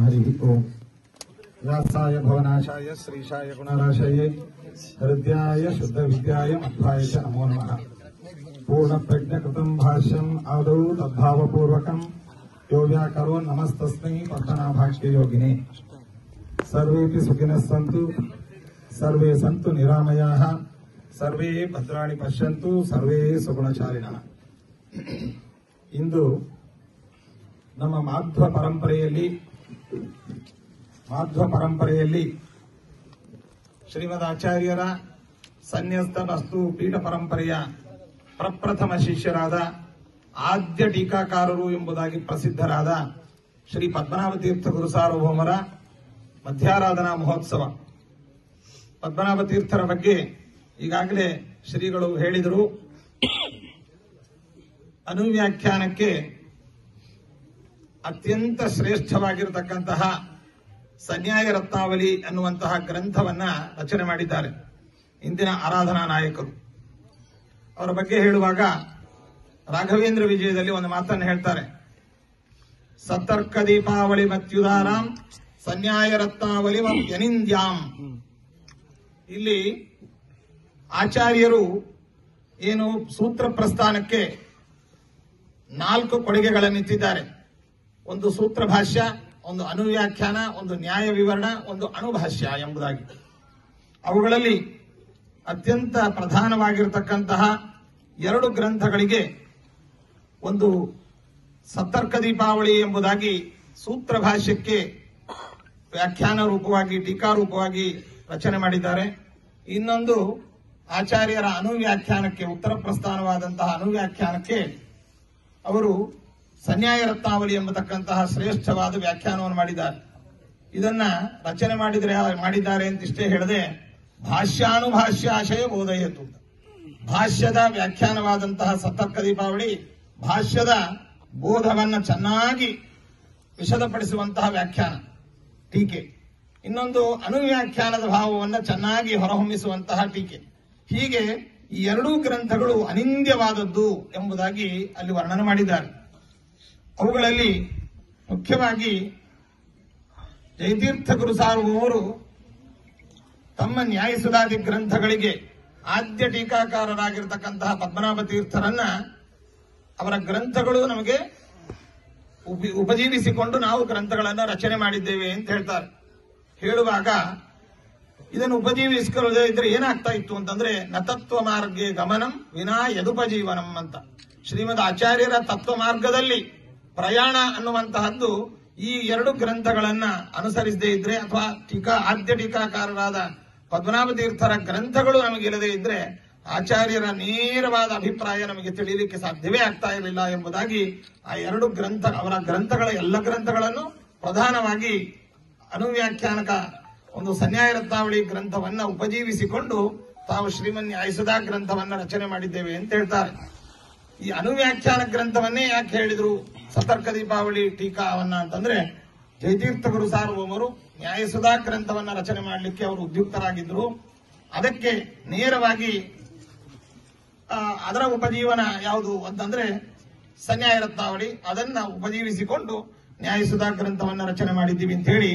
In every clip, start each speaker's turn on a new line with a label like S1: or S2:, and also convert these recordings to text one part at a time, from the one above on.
S1: हरि ओम। व्यासाय भवनाशाय श्रीशाय गुणराशये हृदयाय शुद्ध विद्याय मध्वाय च नमो नमः। पूर्ण प्रज्ञकृतं भाष्यम् आदौ तद्भावपूर्वकम् यो व्याकरो नमस्तस्मै पठनाभाष्य योगिने। सर्वेपि सुखिनः सन्तु, सर्वे सन्तु निरामयाः, सर्वे ಭದ್ರಾಣಿ ಪಶ್ಯಂತು, ಸರ್ವೇ ಸುಗುಣಚಾರಿಣಃ. ಇಂದು ನಮ್ಮ ಮಾಧ್ವ ಪರಂಪರೆಯಲ್ಲಿ ಶ್ರೀಮದ್ ಆಚಾರ್ಯರ ಸನ್ಯಸ್ತ ವಸ್ತು ಪೀಠ ಪರಂಪರೆಯ ಪ್ರಪ್ರಥಮ ಶಿಷ್ಯರಾದ ಆದ್ಯ ಟೀಕಾಕಾರರು ಎಂಬುದಾಗಿ ಪ್ರಸಿದ್ಧರಾದ ಶ್ರೀ ಪದ್ಮನಾಭ ತೀರ್ಥ ಗುರು ಸಾರ್ವಭೌಮರ ಮಧ್ಯಾರಾಧನಾ ಮಹೋತ್ಸವ. ಪದ್ಮನಾಭ ತೀರ್ಥರ ಬಗ್ಗೆ ಈಗಾಗಲೇ ಶ್ರೀಗಳು ಹೇಳಿದರು. ಅನುವ್ಯಾಖ್ಯಾನಕ್ಕೆ ಅತ್ಯಂತ ಶ್ರೇಷ್ಠವಾಗಿರತಕ್ಕಂತಹ ಸನ್ಯಾಯ ರತ್ನಾವಲಿ ಅನ್ನುವಂತಹ ಗ್ರಂಥವನ್ನ ರಚನೆ ಮಾಡಿದ್ದಾರೆ ಇಂದಿನ ಆರಾಧನಾ ನಾಯಕರು. ಅವರ ಬಗ್ಗೆ ಹೇಳುವಾಗ ರಾಘವೇಂದ್ರ ವಿಜಯದಲ್ಲಿ ಒಂದು ಮಾತನ್ನು ಹೇಳ್ತಾರೆ. ಸತರ್ಕ ದೀಪಾವಳಿ ಮತ್ಯುದಾರಾಂ ಸನ್ಯಾಯ ರತ್ನಾವಲಿ ಯನಿಂದ್ಯಾಂ. ಇಲ್ಲಿ ಆಚಾರ್ಯರು ಏನು ಸೂತ್ರ ಪ್ರಸ್ಥಾನಕ್ಕೆ 4 ಕೊಡುಗೆಗಳನ್ನಿಟ್ಟಿದ್ದಾರೆ. ಒಂದು ಸೂತ್ರ ಭಾಷ್ಯ, ಒಂದು ಅನುವ್ಯಾಖ್ಯಾನ, ಒಂದು ನ್ಯಾಯ ವಿವರಣ, ಒಂದು ಅಣುಭಾಷ್ಯ ಎಂಬುದಾಗಿ. ಅವುಗಳಲ್ಲಿ ಅತ್ಯಂತ ಪ್ರಧಾನವಾಗಿರತಕ್ಕಂತಹ 2 ಗ್ರಂಥಗಳಿಗೆ ಒಂದು ಸತರ್ಕ ದೀಪಾವಳಿ ಎಂಬುದಾಗಿ ಸೂತ್ರ ಭಾಷ್ಯಕ್ಕೆ ವ್ಯಾಖ್ಯಾನ ರೂಪವಾಗಿ ಟೀಕಾ ರೂಪವಾಗಿ ರಚನೆ ಮಾಡಿದ್ದಾರೆ. ಇನ್ನೊಂದು ಆಚಾರ್ಯರ ಅನುವ್ಯಾಖ್ಯಾನಕ್ಕೆ, ಉತ್ತರ ಪ್ರಸ್ಥಾನವಾದಂತಹ ಅನುವ್ಯಾಖ್ಯಾನಕ್ಕೆ ಅವರು ಸನ್ಯಾಯ ರತ್ನಾವಲಿ ಎಂಬತಕ್ಕಂತಹ ಶ್ರೇಷ್ಠವಾದ ವ್ಯಾಖ್ಯಾನವನ್ನು ಮಾಡಿದ್ದಾರೆ. ಇದನ್ನ ರಚನೆ ಮಾಡಿದ್ದಾರೆ ಅಂತಿಷ್ಟೇ ಹೇಳದೆ ಭಾಷ್ಯಾನುಭಾಷ್ಯಾಶಯ ಬೋಧಯತು. ಭಾಷ್ಯದ ವ್ಯಾಖ್ಯಾನವಾದಂತಹ ಸತರ್ಕ ದೀಪಾವಳಿ ಭಾಷ್ಯದ ಬೋಧವನ್ನ ಚೆನ್ನಾಗಿ ವಿಶದಪಡಿಸುವಂತಹ ವ್ಯಾಖ್ಯಾನ ಟೀಕೆ. ಇನ್ನೊಂದು ಅನುವ್ಯಾಖ್ಯಾನದ ಭಾವವನ್ನು ಚೆನ್ನಾಗಿ ಹೊರಹೊಮ್ಮಿಸುವಂತಹ ಟೀಕೆ. ಹೀಗೆ ಈ 2 ಗ್ರಂಥಗಳು ಅನಿಂದ್ಯವಾದದ್ದು ಎಂಬುದಾಗಿ ಅಲ್ಲಿ ವರ್ಣನೆ ಮಾಡಿದ್ದಾರೆ. ಅವುಗಳಲ್ಲಿ ಮುಖ್ಯವಾಗಿ ಜಯತೀರ್ಥ ಗುರು ಸಾರ್ವಭೌಮರು ತಮ್ಮ ನ್ಯಾಯಸುಧಾದಿ ಗ್ರಂಥಗಳಿಗೆ ಆದ್ಯ ಟೀಕಾಕಾರರಾಗಿರ್ತಕ್ಕಂತಹ ಪದ್ಮನಾಭ ತೀರ್ಥರನ್ನ ಅವರ ಗ್ರಂಥಗಳು ನಮಗೆ ಉಪಜೀವಿಸಿಕೊಂಡು ನಾವು ಗ್ರಂಥಗಳನ್ನು ರಚನೆ ಮಾಡಿದ್ದೇವೆ ಅಂತ ಹೇಳ್ತಾರೆ. ಹೇಳುವಾಗ ಇದನ್ನು ಉಪಜೀವಿಸಿಕೊಳ್ಳದೆ ಇದ್ರೆ ಏನಾಗ್ತಾ ಇತ್ತು ಅಂತಂದ್ರೆ ನತತ್ವ ಮಾರ್ಗೆ ಗಮನಂ ವಿನಾ ಯದುಪಜೀವನಂ ಅಂತ. ಶ್ರೀಮದ್ ಆಚಾರ್ಯರ ತತ್ವ ಮಾರ್ಗದಲ್ಲಿ ಪ್ರಯಾಣ ಅನ್ನುವಂತಹದ್ದು ಈ 2 ಗ್ರಂಥಗಳನ್ನ ಅನುಸರಿಸದೇ ಇದ್ರೆ, ಅಥವಾ ಆದ್ಯ ಟೀಕಾಕಾರರಾದ ಪದ್ಮನಾಭ ತೀರ್ಥರ ಗ್ರಂಥಗಳು ನಮಗಿಲ್ಲದೆ ಇದ್ರೆ ಆಚಾರ್ಯರ ನೇರವಾದ ಅಭಿಪ್ರಾಯ ನಮಗೆ ತಿಳಿಯಲಿಕ್ಕೆ ಸಾಧ್ಯವೇ ಆಗ್ತಾ ಇರಲಿಲ್ಲ ಎಂಬುದಾಗಿ ಆ 2 ಗ್ರಂಥ, ಅವರ ಗ್ರಂಥಗಳ ಎಲ್ಲ ಗ್ರಂಥಗಳನ್ನು ಪ್ರಧಾನವಾಗಿ ಅನುವ್ಯಾಖ್ಯಾನಕ ಒಂದು ಸನ್ಯಾಯ ರತ್ನಾವಳಿ ಗ್ರಂಥವನ್ನ ಉಪಜೀವಿಸಿಕೊಂಡು ತಾವು ಶ್ರೀಮನ್ ನ್ಯಾಯಸುಧಾ ಗ್ರಂಥವನ್ನ ರಚನೆ ಮಾಡಿದ್ದೇವೆ ಅಂತ ಹೇಳ್ತಾರೆ. ಈ ಅನುವ್ಯಾಖ್ಯಾನ ಗ್ರಂಥವನ್ನೇ ಯಾಕೆ ಹೇಳಿದ್ರು ಸತರ್ಕ ದೀಪಾವಳಿ ಟೀಕಾವನ್ನ ಅಂತಂದ್ರೆ, ಜಯತೀರ್ಥ ಗುರು ಸಾರ್ವಭೌಮರು ನ್ಯಾಯಸುಧಾ ಗ್ರಂಥವನ್ನ ರಚನೆ ಮಾಡಲಿಕ್ಕೆ ಅವರು ಉದ್ಯುಕ್ತರಾಗಿದ್ರು. ಅದಕ್ಕೆ ನೇರವಾಗಿ ಅದರ ಉಪಜೀವನ ಯಾವುದು ಅಂತಂದ್ರೆ ಸನ್ಯಾಯ ರತ್ನಾವಳಿ, ಅದನ್ನ ಉಪಜೀವಿಸಿಕೊಂಡು ನ್ಯಾಯಸುಧಾ ಗ್ರಂಥವನ್ನ ರಚನೆ ಮಾಡಿದ್ದೀವಿ ಅಂತ ಹೇಳಿ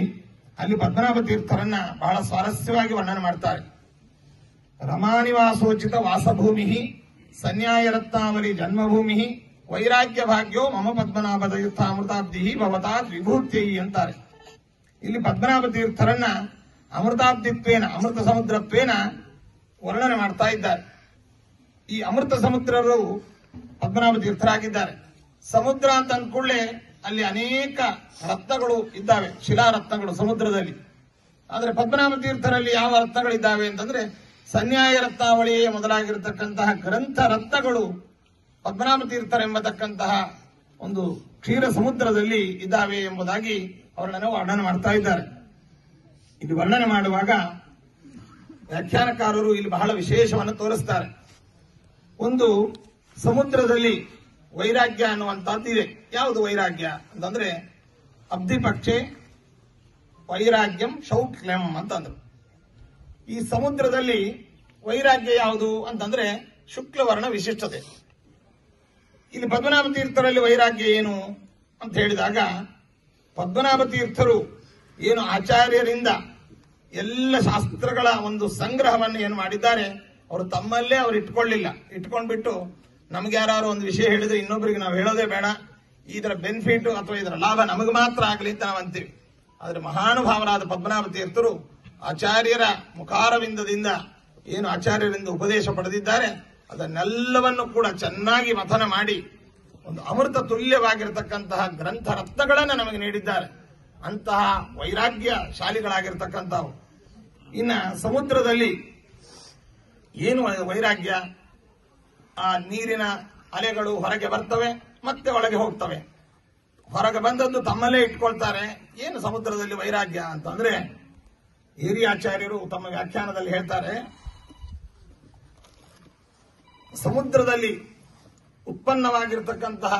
S1: ಅಲ್ಲಿ ಪದ್ಮನಾಭ ತೀರ್ಥರನ್ನ ಬಹಳ ಸ್ವಾರಸ್ಯವಾಗಿ ವರ್ಣನೆ ಮಾಡ್ತಾರೆ. ರಮಾನಿವಾಸೋಚಿತ ವಾಸಭೂಮಿ ಸನ್ಯಾಯ ರತ್ನಾವಲಿ ಜನ್ಮಭೂಮಿ ವೈರಾಗ್ಯ ಭಾಗ್ಯೋ ಮಮ ಪದ್ಮನಾಭ ತೀರ್ಥಾಮೃತಾಬ್ಧಿ ಭವತಾತ್ ವಿಭೂತ್ಯೈ ಅಂತಾರೆ. ಇಲ್ಲಿ ಪದ್ಮನಾಭ ತೀರ್ಥರನ್ನ ಅಮೃತಾಬ್ಧಿತ್ವೇನ, ಅಮೃತ ಸಮುದ್ರತ್ವೇನ ವರ್ಣನೆ ಮಾಡ್ತಾ ಇದ್ದಾರೆ. ಈ ಅಮೃತ ಸಮುದ್ರರು ಪದ್ಮನಾಭ ತೀರ್ಥರಾಗಿದ್ದಾರೆ. ಸಮುದ್ರ ಅಂತ ಅಂದ್ಕೊಳ್ಳೆ ಅಲ್ಲಿ ಅನೇಕ ರತ್ನಗಳು ಇದ್ದಾವೆ, ಶಿಲಾರತ್ನಗಳು ಸಮುದ್ರದಲ್ಲಿ. ಆದರೆ ಪದ್ಮನಾಭ ತೀರ್ಥರಲ್ಲಿ ಯಾವ ರತ್ನಗಳಿದ್ದಾವೆ ಅಂತಂದ್ರೆ ಸನ್ಯಾಯ ರತ್ನಾವಳಿಯೇ ಮೊದಲಾಗಿರತಕ್ಕಂತಹ ಗ್ರಂಥ ರತ್ನಗಳು ಪದ್ಮನಾಭ ತೀರ್ಥರೆಂಬತಕ್ಕಂತಹ ಒಂದು ಕ್ಷೀರ ಸಮುದ್ರದಲ್ಲಿ ಇದ್ದಾವೆ ಎಂಬುದಾಗಿ ಅವರನ್ನು ವರ್ಣನೆ ಮಾಡ್ತಾ ಇದ್ದಾರೆ. ಇದು ವರ್ಣನೆ ಮಾಡುವಾಗ ವ್ಯಾಖ್ಯಾನಕಾರರು ಇಲ್ಲಿ ಬಹಳ ವಿಶೇಷವನ್ನು ತೋರಿಸ್ತಾರೆ. ಒಂದು ಸಮುದ್ರದಲ್ಲಿ ವೈರಾಗ್ಯ ಅನ್ನುವಂಥದ್ದು ಇದೆ. ಯಾವುದು ವೈರಾಗ್ಯ ಅಂತಂದ್ರೆ ಅಬ್ಧಿಪಕ್ಷೆ ವೈರಾಗ್ಯಂ ಶೌಕ್ಲ್ಯಂ ಅಂತಂದ್ರು. ಈ ಸಮುದ್ರದಲ್ಲಿ ವೈರಾಗ್ಯ ಯಾವುದು ಅಂತಂದ್ರೆ ಶುಕ್ಲವರ್ಣ ವಿಶಿಷ್ಟತೆ. ಇಲ್ಲಿ ಪದ್ಮನಾಭ ತೀರ್ಥರಲ್ಲಿ ವೈರಾಗ್ಯ ಏನು ಅಂತ ಹೇಳಿದಾಗ, ಪದ್ಮನಾಭ ತೀರ್ಥರು ಏನು ಆಚಾರ್ಯರಿಂದ ಎಲ್ಲ ಶಾಸ್ತ್ರಗಳ ಒಂದು ಸಂಗ್ರಹವನ್ನು ಏನು ಮಾಡಿದ್ದಾರೆ, ಅವರು ತಮ್ಮಲ್ಲೇ ಅವರು ಇಟ್ಕೊಳ್ಳಿಲ್ಲ. ಇಟ್ಕೊಂಡ್ಬಿಟ್ಟು ನಮ್ಗೆ ಯಾರು ಒಂದು ವಿಷಯ ಹೇಳಿದ್ರೆ ಇನ್ನೊಬ್ಬರಿಗೆ ನಾವು ಹೇಳೋದೇ ಬೇಡ, ಇದರ ಬೆನಿಫಿಟ್ ಅಥವಾ ಇದರ ಲಾಭ ನಮಗೆ ಮಾತ್ರ ಆಗಲಿ ಅಂತ ನಾವು ಅಂತೀವಿ. ಆದರೆ ಮಹಾನುಭಾವರಾದ ಪದ್ಮನಾಭ ತೀರ್ಥರು ಆಚಾರ್ಯರ ಮುಖಾರವಿಂದದಿಂದ ಏನು ಆಚಾರ್ಯರಿಂದ ಉಪದೇಶ ಪಡೆದಿದ್ದಾರೆ ಅದನ್ನೆಲ್ಲವನ್ನು ಕೂಡ ಚೆನ್ನಾಗಿ ಮಥನ ಮಾಡಿ ಒಂದು ಅಮೃತ ತುಲ್ಯವಾಗಿರತಕ್ಕಂತಹ ಗ್ರಂಥ ರತ್ನಗಳನ್ನು ನಮಗೆ ನೀಡಿದ್ದಾರೆ. ಅಂತಹ ವೈರಾಗ್ಯ ಶಾಲಿಗಳಾಗಿರ್ತಕ್ಕಂಥವು. ಇನ್ನ ಸಮುದ್ರದಲ್ಲಿ ಏನು ವೈರಾಗ್ಯ, ಆ ನೀರಿನ ಅಲೆಗಳು ಹೊರಗೆ ಬರ್ತವೆ ಮತ್ತೆ ಒಳಗೆ ಹೋಗ್ತವೆ. ಹೊರಗೆ ಬಂದದ್ದು ತಮ್ಮಲ್ಲೇ ಇಟ್ಕೊಳ್ತಾರೆ. ಏನು ಸಮುದ್ರದಲ್ಲಿ ವೈರಾಗ್ಯ ಅಂತಂದ್ರೆ, ಹಿರಿಯಾಚಾರ್ಯರು ತಮ್ಮ ವ್ಯಾಖ್ಯಾನದಲ್ಲಿ ಹೇಳ್ತಾರೆ, ಸಮುದ್ರದಲ್ಲಿ ಉತ್ಪನ್ನವಾಗಿರತಕ್ಕಂತಹ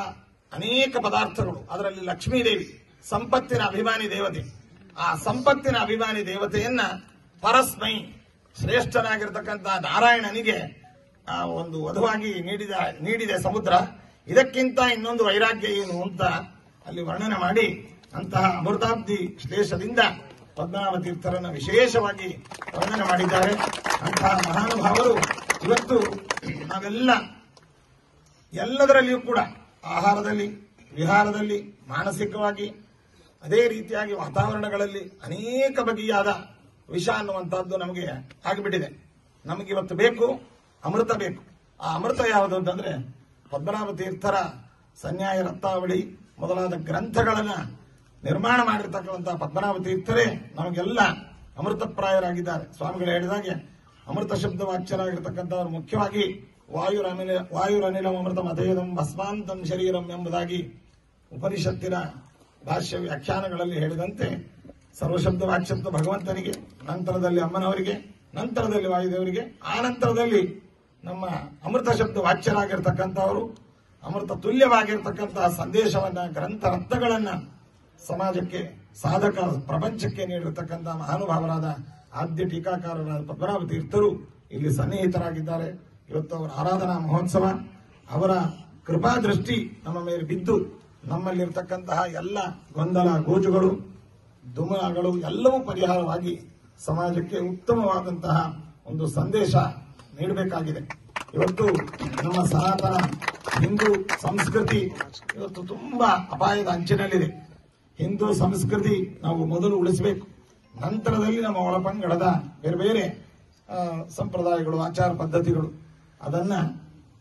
S1: ಅನೇಕ ಪದಾರ್ಥಗಳು, ಅದರಲ್ಲಿ ಲಕ್ಷ್ಮೀದೇವಿ ಸಂಪತ್ತಿನ ಅಭಿಮಾನಿ ದೇವತೆ. ಆ ಸಂಪತ್ತಿನ ಅಭಿಮಾನಿ ದೇವತೆಯನ್ನ ಪರಸ್ಮೈ ಶ್ರೇಷ್ಠನಾಗಿರ್ತಕ್ಕಂತಹ ನಾರಾಯಣನಿಗೆ ಒಂದು ವಧುವಾಗಿ ನೀಡಿದೆ ಸಮುದ್ರ. ಇದಕ್ಕಿಂತ ಇನ್ನೊಂದು ವೈರಾಗ್ಯ ಏನು ಅಂತ ಅಲ್ಲಿ ವರ್ಣನೆ ಮಾಡಿ ಅಂತಹ ಅಮೃತಾಬ್ಧಿ ಶ್ಲೇಷದಿಂದ ಪದ್ಮನಾಭ ತೀರ್ಥರನ್ನು ವಿಶೇಷವಾಗಿ ವರ್ಣನೆ ಮಾಡಿದ್ದಾರೆ. ಅಂತಹ ಮಹಾನುಭಾವರು ಇವತ್ತು ನಾವೆಲ್ಲ ಎಲ್ಲದರಲ್ಲಿಯೂ ಕೂಡ ಆಹಾರದಲ್ಲಿ, ವಿಹಾರದಲ್ಲಿ, ಮಾನಸಿಕವಾಗಿ, ಅದೇ ರೀತಿಯಾಗಿ ವಾತಾವರಣಗಳಲ್ಲಿ ಅನೇಕ ಬಗೆಯಾದ ವಿಷ ಅನ್ನುವಂತಹದ್ದು ನಮಗೆ ಆಗಿಬಿಟ್ಟಿದೆ. ನಮಗೆ ಇವತ್ತು ಬೇಕು ಅಮೃತ ಬೇಕು. ಆ ಅಮೃತ ಯಾವುದು ಅಂತಂದ್ರೆ ಪದ್ಮನಾಭ ತೀರ್ಥರ ಸನ್ಯಾಯ ರತ್ನಾವಳಿ ಮೊದಲಾದ ಗ್ರಂಥಗಳನ್ನ ನಿರ್ಮಾಣ ಮಾಡಿರ್ತಕ್ಕಂತಹ ಪದ್ಮನಾಭ ತೀರ್ಥರೇ ನಮಗೆಲ್ಲ ಅಮೃತಪ್ರಾಯರಾಗಿದ್ದಾರೆ. ಸ್ವಾಮಿಗಳು ಹೇಳಿದಾಗೆ ಅಮೃತ ಶಬ್ದ ವಾಚ್ಯರಾಗಿರ್ತಕ್ಕಂಥವ್ರು ಮುಖ್ಯವಾಗಿ ವಾಯುರನಿಲಂ ಅಮೃತ ಮಧೇದಂ ಭಸ್ಮಾಂತಂ ಶರೀರಂ ಎಂಬುದಾಗಿ ಉಪನಿಷತ್ತಿನ ಭಾಷ್ಯ ವ್ಯಾಖ್ಯಾನಗಳಲ್ಲಿ ಹೇಳಿದಂತೆ ಸರ್ವಶಬ್ದ ವಾಚ್ಯತ್ವ ಭಗವಂತನಿಗೆ, ನಂತರದಲ್ಲಿ ಅಮ್ಮನವರಿಗೆ, ನಂತರದಲ್ಲಿ ವಾಯುದೇವರಿಗೆ, ಆ ನಂತರದಲ್ಲಿ ನಮ್ಮ ಅಮೃತ ಶಬ್ದ ವಾಚ್ಯರಾಗಿರ್ತಕ್ಕಂಥವರು ಅಮೃತ ತುಲ್ಯವಾಗಿರ್ತಕ್ಕಂತಹ ಸಂದೇಶವನ್ನ, ಗ್ರಂಥ ರತ್ನಗಳನ್ನ ಸಮಾಜಕ್ಕೆ, ಸಾಧಕ ಪ್ರಪಂಚಕ್ಕೆ ನೀಡಿರತಕ್ಕಂತಹ ಮಹಾನುಭಾವರಾದ ಆದ್ಯ ಟೀಕಾಕಾರರಾದ ಪದ್ಮನಾಭ ತೀರ್ಥರು ಇಲ್ಲಿ ಸನ್ನಿಹಿತರಾಗಿದ್ದಾರೆ. ಇವತ್ತು ಅವರ ಆರಾಧನಾ ಮಹೋತ್ಸವ, ಅವರ ಕೃಪಾ ದೃಷ್ಟಿ ನಮ್ಮ ಮೇಲೆ ಬಿದ್ದು ನಮ್ಮಲ್ಲಿರ್ತಕ್ಕಂತಹ ಎಲ್ಲ ಗೊಂದಲ, ಗೋಜುಗಳು, ದುಮಗಳು ಎಲ್ಲವೂ ಪರಿಹಾರವಾಗಿ ಸಮಾಜಕ್ಕೆ ಉತ್ತಮವಾದಂತಹ ಒಂದು ಸಂದೇಶ ನೀಡಬೇಕಾಗಿದೆ. ಇವತ್ತು ನಮ್ಮ ಸನಾತನ ಹಿಂದೂ ಸಂಸ್ಕೃತಿ ಇವತ್ತು ತುಂಬಾ ಅಪಾಯದ ಅಂಚಿನಲ್ಲಿದೆ. ಹಿಂದೂ ಸಂಸ್ಕೃತಿ ನಾವು ಮೊದಲು ಉಳಿಸಬೇಕು. ನಂತರದಲ್ಲಿ ನಮ್ಮ ಒಳಪಂಗಡದ ಬೇರೆ ಬೇರೆ ಸಂಪ್ರದಾಯಗಳು, ಆಚಾರ ಪದ್ಧತಿಗಳು, ಅದನ್ನ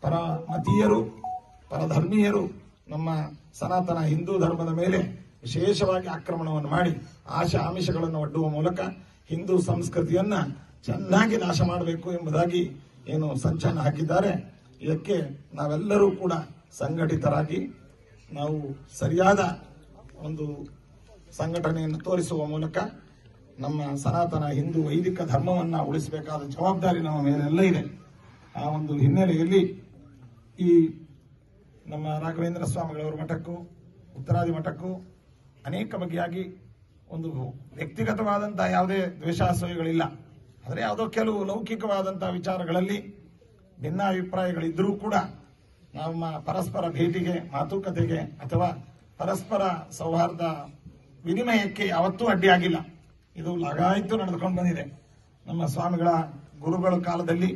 S1: ಪರಮತೀಯರು, ಪರಧರ್ಮೀಯರು ನಮ್ಮ ಸನಾತನ ಹಿಂದೂ ಧರ್ಮದ ಮೇಲೆ ವಿಶೇಷವಾಗಿ ಆಕ್ರಮಣವನ್ನು ಮಾಡಿ ಆಮಿಷಗಳನ್ನು ಒಡ್ಡುವ ಮೂಲಕ ಹಿಂದೂ ಸಂಸ್ಕೃತಿಯನ್ನ ಚೆನ್ನಾಗಿ ನಾಶ ಮಾಡಬೇಕು ಎಂಬುದಾಗಿ ಏನು ಸಂಚಲನ ಹಾಕಿದ್ದಾರೆ. ಇದಕ್ಕೆ ನಾವೆಲ್ಲರೂ ಕೂಡ ಸಂಘಟಿತರಾಗಿ ನಾವು ಸರಿಯಾದ ಒಂದು ಸಂಘಟನೆಯನ್ನು ತೋರಿಸುವ ಮೂಲಕ ನಮ್ಮ ಸನಾತನ ಹಿಂದೂ ವೈದಿಕ ಧರ್ಮವನ್ನ ಉಳಿಸಬೇಕಾದ ಜವಾಬ್ದಾರಿ ನಮ್ಮ ಮೇಲೆಲ್ಲ ಇದೆ. ಆ ಒಂದು ಹಿನ್ನೆಲೆಯಲ್ಲಿ ಈ ನಮ್ಮ ರಾಘವೇಂದ್ರ ಸ್ವಾಮಿಗಳವರ ಮಠಕ್ಕೂ, ಉತ್ತರಾದಿ ಮಠಕ್ಕೂ ಅನೇಕ ಬಗೆಯಾಗಿ ಒಂದು ವ್ಯಕ್ತಿಗತವಾದಂತಹ ಯಾವುದೇ ದ್ವೇಷಾಸೂಯೆಗಳಿಲ್ಲ. ಆದರೆ ಯಾವುದೋ ಕೆಲವು ಲೌಕಿಕವಾದಂತಹ ವಿಚಾರಗಳಲ್ಲಿ ಭಿನ್ನಾಭಿಪ್ರಾಯಗಳಿದ್ರೂ ಕೂಡ ನಮ್ಮ ಪರಸ್ಪರ ಭೇಟಿಗೆ, ಮಾತುಕತೆಗೆ ಅಥವಾ ಪರಸ್ಪರ ಸೌಹಾರ್ದ ವಿನಿಮಯಕ್ಕೆ ಯಾವತ್ತೂ ಅಡ್ಡಿಯಾಗಿಲ್ಲ. ಇದು ಲಗಾಯಿತು ನಡೆದುಕೊಂಡು ಬಂದಿದೆ. ನಮ್ಮ ಸ್ವಾಮಿಗಳ ಗುರುಗಳ ಕಾಲದಲ್ಲಿ,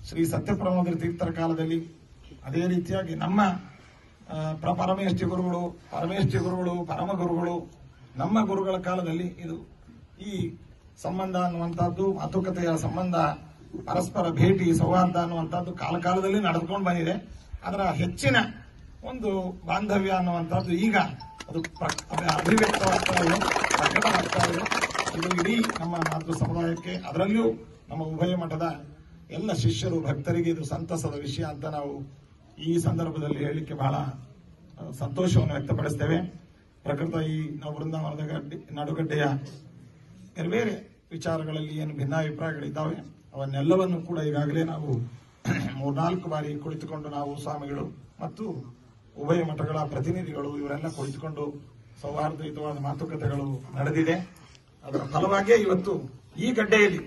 S1: ಶ್ರೀ ಸತ್ಯಪ್ರಮೋದ ತೀರ್ಥರ ಕಾಲದಲ್ಲಿ, ಅದೇ ರೀತಿಯಾಗಿ ನಮ್ಮ ಪರಮೇಷ್ಠಿ ಗುರುಗಳು, ಪರಮ ಗುರುಗಳು, ನಮ್ಮ ಗುರುಗಳ ಕಾಲದಲ್ಲಿ ಇದು ಈ ಸಂಬಂಧ ಅನ್ನುವಂಥದ್ದು, ಮಾತುಕತೆಯ ಸಂಬಂಧ, ಪರಸ್ಪರ ಭೇಟಿ, ಸೌಹಾರ್ದ ಅನ್ನುವಂಥದ್ದು ಕಾಲಕಾಲದಲ್ಲಿ ನಡೆದುಕೊಂಡು ಬಂದಿದೆ. ಅದರ ಹೆಚ್ಚಿನ ಒಂದು ಬಾಂಧವ್ಯ ಅನ್ನುವಂಥದ್ದು ಈಗ ಅದು ಅಭಿವ್ಯಕ್ತವಾಗ್ತಾ ಇದೆ, ಪ್ರಕಟವಾಗ್ತಾ ಇದೆ. ಇದು ಇಡೀ ನಮ್ಮ ಮಾತೃ ಸಮುದಾಯಕ್ಕೆ, ಅದರಲ್ಲಿಯೂ ನಮ್ಮ ಉಭಯ ಮಠದ ಎಲ್ಲ ಶಿಷ್ಯರು, ಭಕ್ತರಿಗೆ ಇದು ಸಂತಸದ ವಿಷಯ ಅಂತ ನಾವು ಈ ಸಂದರ್ಭದಲ್ಲಿ ಹೇಳಲಿಕ್ಕೆ ಬಹಳ ಸಂತೋಷವನ್ನು ವ್ಯಕ್ತಪಡಿಸ್ತೇವೆ. ಪ್ರಕೃತ ಈ ನಾವು ವೃಂದಾವನದ ನಡುಗಡ್ಡೆಯ ಬೇರೆ ಬೇರೆ ವಿಚಾರಗಳಲ್ಲಿ ಏನು ಭಿನ್ನಾಭಿಪ್ರಾಯಗಳಿದ್ದಾವೆ ಅವನ್ನೆಲ್ಲವನ್ನು ಕೂಡ ಈಗಾಗಲೇ ನಾವು 3-4 ಬಾರಿ ಕುಳಿತುಕೊಂಡು ನಾವು ಸ್ವಾಮಿಗಳು ಮತ್ತು ಉಭಯ ಮಠಗಳ ಪ್ರತಿನಿಧಿಗಳು ಇವರೆಲ್ಲ ಕುಳಿತುಕೊಂಡು ಸೌಹಾರ್ದಯುತವಾದ ಮಾತುಕತೆಗಳು ನಡೆದಿದೆ. ಅದರ ಫಲವಾಗಿಯೇ ಇವತ್ತು ಈ ಗಡ್ಡೆಯಲ್ಲಿ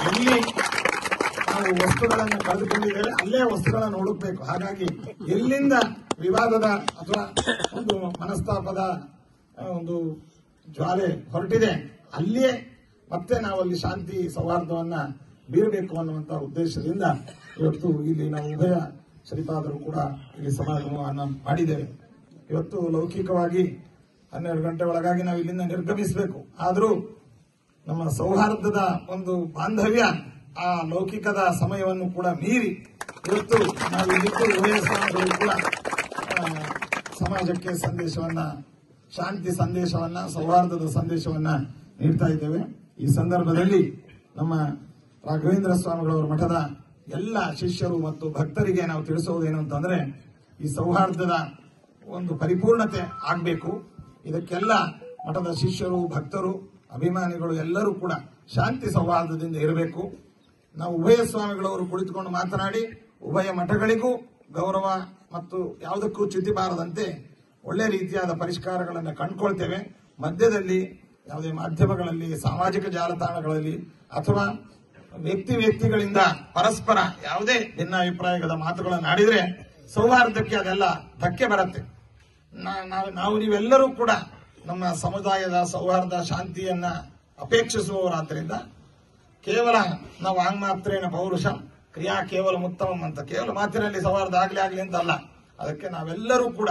S1: ಎಲ್ಲಿ ನಾವು ವಸ್ತುಗಳನ್ನು ಕಳೆದುಕೊಂಡಿದ್ದೇವೆ ಅಲ್ಲೇ ವಸ್ತುಗಳನ್ನು ಹುಡುಕಬೇಕು. ಹಾಗಾಗಿ ಎಲ್ಲಿಂದ ವಿವಾದದ ಅಥವಾ ಒಂದು ಮನಸ್ತಾಪದ ಒಂದು ಜ್ವಾಲೆ ಹೊರಟಿದೆ, ಅಲ್ಲಿಯೇ ಮತ್ತೆ ನಾವಲ್ಲಿ ಶಾಂತಿ ಸೌಹಾರ್ದವನ್ನ ಬೀರಬೇಕು ಅನ್ನುವಂತ ಉದ್ದೇಶದಿಂದ ಇವತ್ತು ಇಲ್ಲಿ ನಾವು ಉಭಯ ಶ್ರೀಪಾದರು ಕೂಡ ಇಲ್ಲಿ ಸಮಾಗಮವನ್ನು ಮಾಡಿದ್ದೇವೆ. ಇವತ್ತು ಲೌಕಿಕವಾಗಿ 12 ಗಂಟೆ ಒಳಗಾಗಿ ನಾವು ಇಲ್ಲಿಂದ ನಿರ್ಗಮಿಸಬೇಕು. ಆದರೂ ನಮ್ಮ ಸೌಹಾರ್ದದ ಒಂದು ಬಾಂಧವ್ಯ ಆ ಲೌಕಿಕದ ಸಮಯವನ್ನು ಕೂಡ ಮೀರಿ ಇವತ್ತು ನಾವು ಇಲ್ಲಿದ್ದು ಉಭಯ ಸ್ವಾಮಿಗಳು ಕೂಡ ಸಮಾಜಕ್ಕೆ ಸಂದೇಶವನ್ನ, ಶಾಂತಿ ಸಂದೇಶವನ್ನ, ಸೌಹಾರ್ದದ ಸಂದೇಶವನ್ನ ನೀಡ್ತಾ ಇದ್ದೇವೆ. ಈ ಸಂದರ್ಭದಲ್ಲಿ ನಮ್ಮ ರಾಘವೇಂದ್ರ ಸ್ವಾಮಿಗಳವರ ಮಠದ ಎಲ್ಲ ಶಿಷ್ಯರು ಮತ್ತು ಭಕ್ತರಿಗೆ ನಾವು ತಿಳಿಸುವುದೇನು ಅಂತಂದ್ರೆ, ಈ ಸೌಹಾರ್ದದ ಒಂದು ಪರಿಪೂರ್ಣತೆ ಆಗಬೇಕು. ಇದಕ್ಕೆಲ್ಲ ಮಠದ ಶಿಷ್ಯರು, ಭಕ್ತರು, ಅಭಿಮಾನಿಗಳು ಎಲ್ಲರೂ ಕೂಡ ಶಾಂತಿ ಸೌಹಾರ್ದದಿಂದ ಇರಬೇಕು. ನಾವು ಉಭಯ ಸ್ವಾಮಿಗಳವರು ಕುಳಿತುಕೊಂಡು ಮಾತನಾಡಿ ಉಭಯ ಮಠಗಳಿಗೂ ಗೌರವ ಮತ್ತು ಯಾವುದಕ್ಕೂ ಚ್ಯುತಿ ಬಾರದಂತೆ ಒಳ್ಳೆ ರೀತಿಯಾದ ಪರಿಷ್ಕಾರಗಳನ್ನು ಕಂಡುಕೊಳ್ತೇವೆ. ಮಧ್ಯದಲ್ಲಿ ಯಾವುದೇ ಮಾಧ್ಯಮಗಳಲ್ಲಿ, ಸಾಮಾಜಿಕ ಜಾಲತಾಣಗಳಲ್ಲಿ ಅಥವಾ ವ್ಯಕ್ತಿಗಳಿಂದ ಪರಸ್ಪರ ಯಾವುದೇ ಭಿನ್ನಾಭಿಪ್ರಾಯದ ಮಾತುಗಳನ್ನು ಆಡಿದ್ರೆ ಸೌಹಾರ್ದಕ್ಕೆ ಅದೆಲ್ಲ ಧಕ್ಕೆ ಬರುತ್ತೆ. ನಾವು ನೀವೆಲ್ಲರೂ ಕೂಡ ನಮ್ಮ ಸಮುದಾಯದ ಸೌಹಾರ್ದ ಶಾಂತಿಯನ್ನ ಅಪೇಕ್ಷಿಸುವವರಾದ್ದರಿಂದ ಕೇವಲ ನಾವು ಮಾತ್ರೇನ ಪೌರುಷ ಕ್ರಿಯಾ ಕೇವಲ ಉತ್ತಮಂ ಅಂತ, ಕೇವಲ ಮಾತಿನಲ್ಲಿ ಸೌಹಾರ್ದ ಆಗಲಿ ಅಂತ ಅಲ್ಲ, ಅದಕ್ಕೆ ನಾವೆಲ್ಲರೂ ಕೂಡ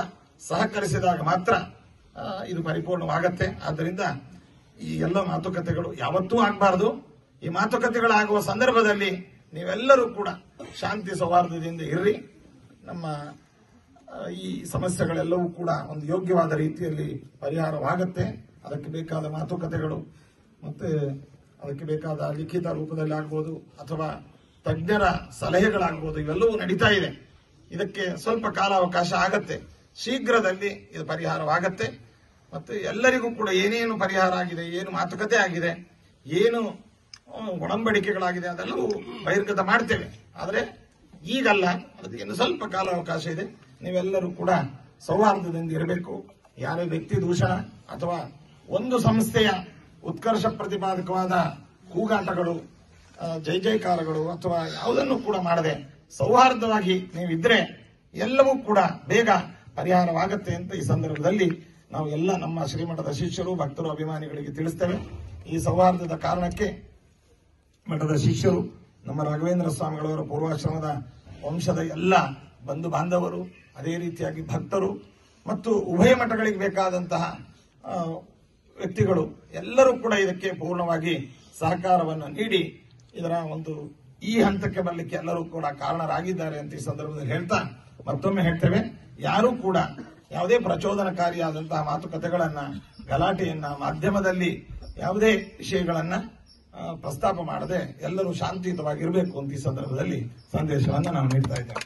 S1: ಸಹಕರಿಸಿದಾಗ ಮಾತ್ರ ಇದು ಪರಿಪೂರ್ಣವಾಗತ್ತೆ. ಆದ್ದರಿಂದ ಈ ಎಲ್ಲ ಮಾತುಕತೆಗಳು ಯಾವತ್ತೂ ಆಗಬಾರದು. ಈ ಮಾತುಕತೆಗಳಾಗುವ ಸಂದರ್ಭದಲ್ಲಿ ನೀವೆಲ್ಲರೂ ಕೂಡ ಶಾಂತಿ ಸೌಹಾರ್ದದಿಂದ ಇರ್ರಿ. ನಮ್ಮ ಈ ಸಮಸ್ಯೆಗಳೆಲ್ಲವೂ ಕೂಡ ಒಂದು ಯೋಗ್ಯವಾದ ರೀತಿಯಲ್ಲಿ ಪರಿಹಾರವಾಗತ್ತೆ. ಅದಕ್ಕೆ ಬೇಕಾದ ಮಾತುಕತೆಗಳು ಮತ್ತೆ ಅದಕ್ಕೆ ಬೇಕಾದ ಲಿಖಿತ ರೂಪದಲ್ಲಿ ಆಗ್ಬೋದು ಅಥವಾ ತಜ್ಞರ ಸಲಹೆಗಳಾಗ್ಬೋದು, ಇವೆಲ್ಲವೂ ನಡೀತಾ ಇದೆ. ಇದಕ್ಕೆ ಸ್ವಲ್ಪ ಕಾಲಾವಕಾಶ ಆಗತ್ತೆ. ಶೀಘ್ರದಲ್ಲಿ ಇದು ಪರಿಹಾರವಾಗತ್ತೆ. ಮತ್ತೆ ಎಲ್ಲರಿಗೂ ಕೂಡ ಏನೇನು ಪರಿಹಾರ ಆಗಿದೆ, ಏನು ಮಾತುಕತೆ ಆಗಿದೆ, ಏನು ಒಡಂಬಡಿಕೆಗಳಾಗಿದೆ ಅದೆಲ್ಲವೂ ಬಹಿರ್ಗತ ಮಾಡ್ತೇವೆ. ಆದರೆ ಈಗಲ್ಲ, ಅದಕ್ಕೆ ಇನ್ನು ಸ್ವಲ್ಪ ಕಾಲಾವಕಾಶ ಇದೆ. ನೀವೆಲ್ಲರೂ ಕೂಡ ಸೌಹಾರ್ದದಿಂದ ಇರಬೇಕು. ಯಾರೇ ವ್ಯಕ್ತಿ ದೂಷಣ ಅಥವಾ ಒಂದು ಸಂಸ್ಥೆಯ ಉತ್ಕರ್ಷ ಪ್ರತಿಪಾದಕವಾದ ಕೂಗಾಟಗಳು, ಜೈಕಾರಗಳು ಅಥವಾ ಯಾವುದನ್ನು ಕೂಡ ಮಾಡದೆ ಸೌಹಾರ್ದವಾಗಿ ನೀವಿದ್ರೆ ಎಲ್ಲವೂ ಕೂಡ ಬೇಗ ಪರಿಹಾರವಾಗತ್ತೆ ಅಂತ ಈ ಸಂದರ್ಭದಲ್ಲಿ ನಾವು ಎಲ್ಲ ನಮ್ಮ ಶ್ರೀಮಠದ ಶಿಷ್ಯರು, ಭಕ್ತರು, ಅಭಿಮಾನಿಗಳಿಗೆ ತಿಳಿಸ್ತೇವೆ. ಈ ಸೌಹಾರ್ದದ ಕಾರಣಕ್ಕೆ ಮಠದ ಶಿಷ್ಯರು, ನಮ್ಮ ರಾಘವೇಂದ್ರ ಸ್ವಾಮಿಗಳವರ ಪೂರ್ವಾಶ್ರಮದ ವಂಶದ ಎಲ್ಲ ಬಂಧು ಬಾಂಧವರು, ಅದೇ ರೀತಿಯಾಗಿ ಭಕ್ತರು ಮತ್ತು ಉಭಯ ಮಠಗಳಿಗೆ ಬೇಕಾದಂತಹ ವ್ಯಕ್ತಿಗಳು ಎಲ್ಲರೂ ಕೂಡ ಇದಕ್ಕೆ ಪೂರ್ಣವಾಗಿ ಸಹಕಾರವನ್ನು ನೀಡಿ ಇದರ ಒಂದು ಈ ಹಂತಕ್ಕೆ ಬರಲಿಕ್ಕೆ ಎಲ್ಲರೂ ಕೂಡ ಕಾರಣರಾಗಿದ್ದಾರೆ ಅಂತ ಈ ಸಂದರ್ಭದಲ್ಲಿ ಹೇಳ್ತಾ ಮತ್ತೊಮ್ಮೆ ಹೇಳ್ತೇವೆ, ಯಾರೂ ಕೂಡ ಯಾವುದೇ ಪ್ರಚೋದನಕಾರಿಯಾದಂತಹ ಮಾತುಕತೆಗಳನ್ನ, ಗಲಾಟೆಯನ್ನ, ಮಾಧ್ಯಮದಲ್ಲಿ ಯಾವುದೇ ವಿಷಯಗಳನ್ನ ಪ್ರಸ್ತಾಪ ಮಾಡದೆ ಎಲ್ಲರೂ ಶಾಂತಿಯುತವಾಗಿರಬೇಕು ಅಂತ ಈ ಸಂದರ್ಭದಲ್ಲಿ ಸಂದೇಶವನ್ನು ನಾವು ನೀಡ್ತಾ ಇದ್ದೇವೆ.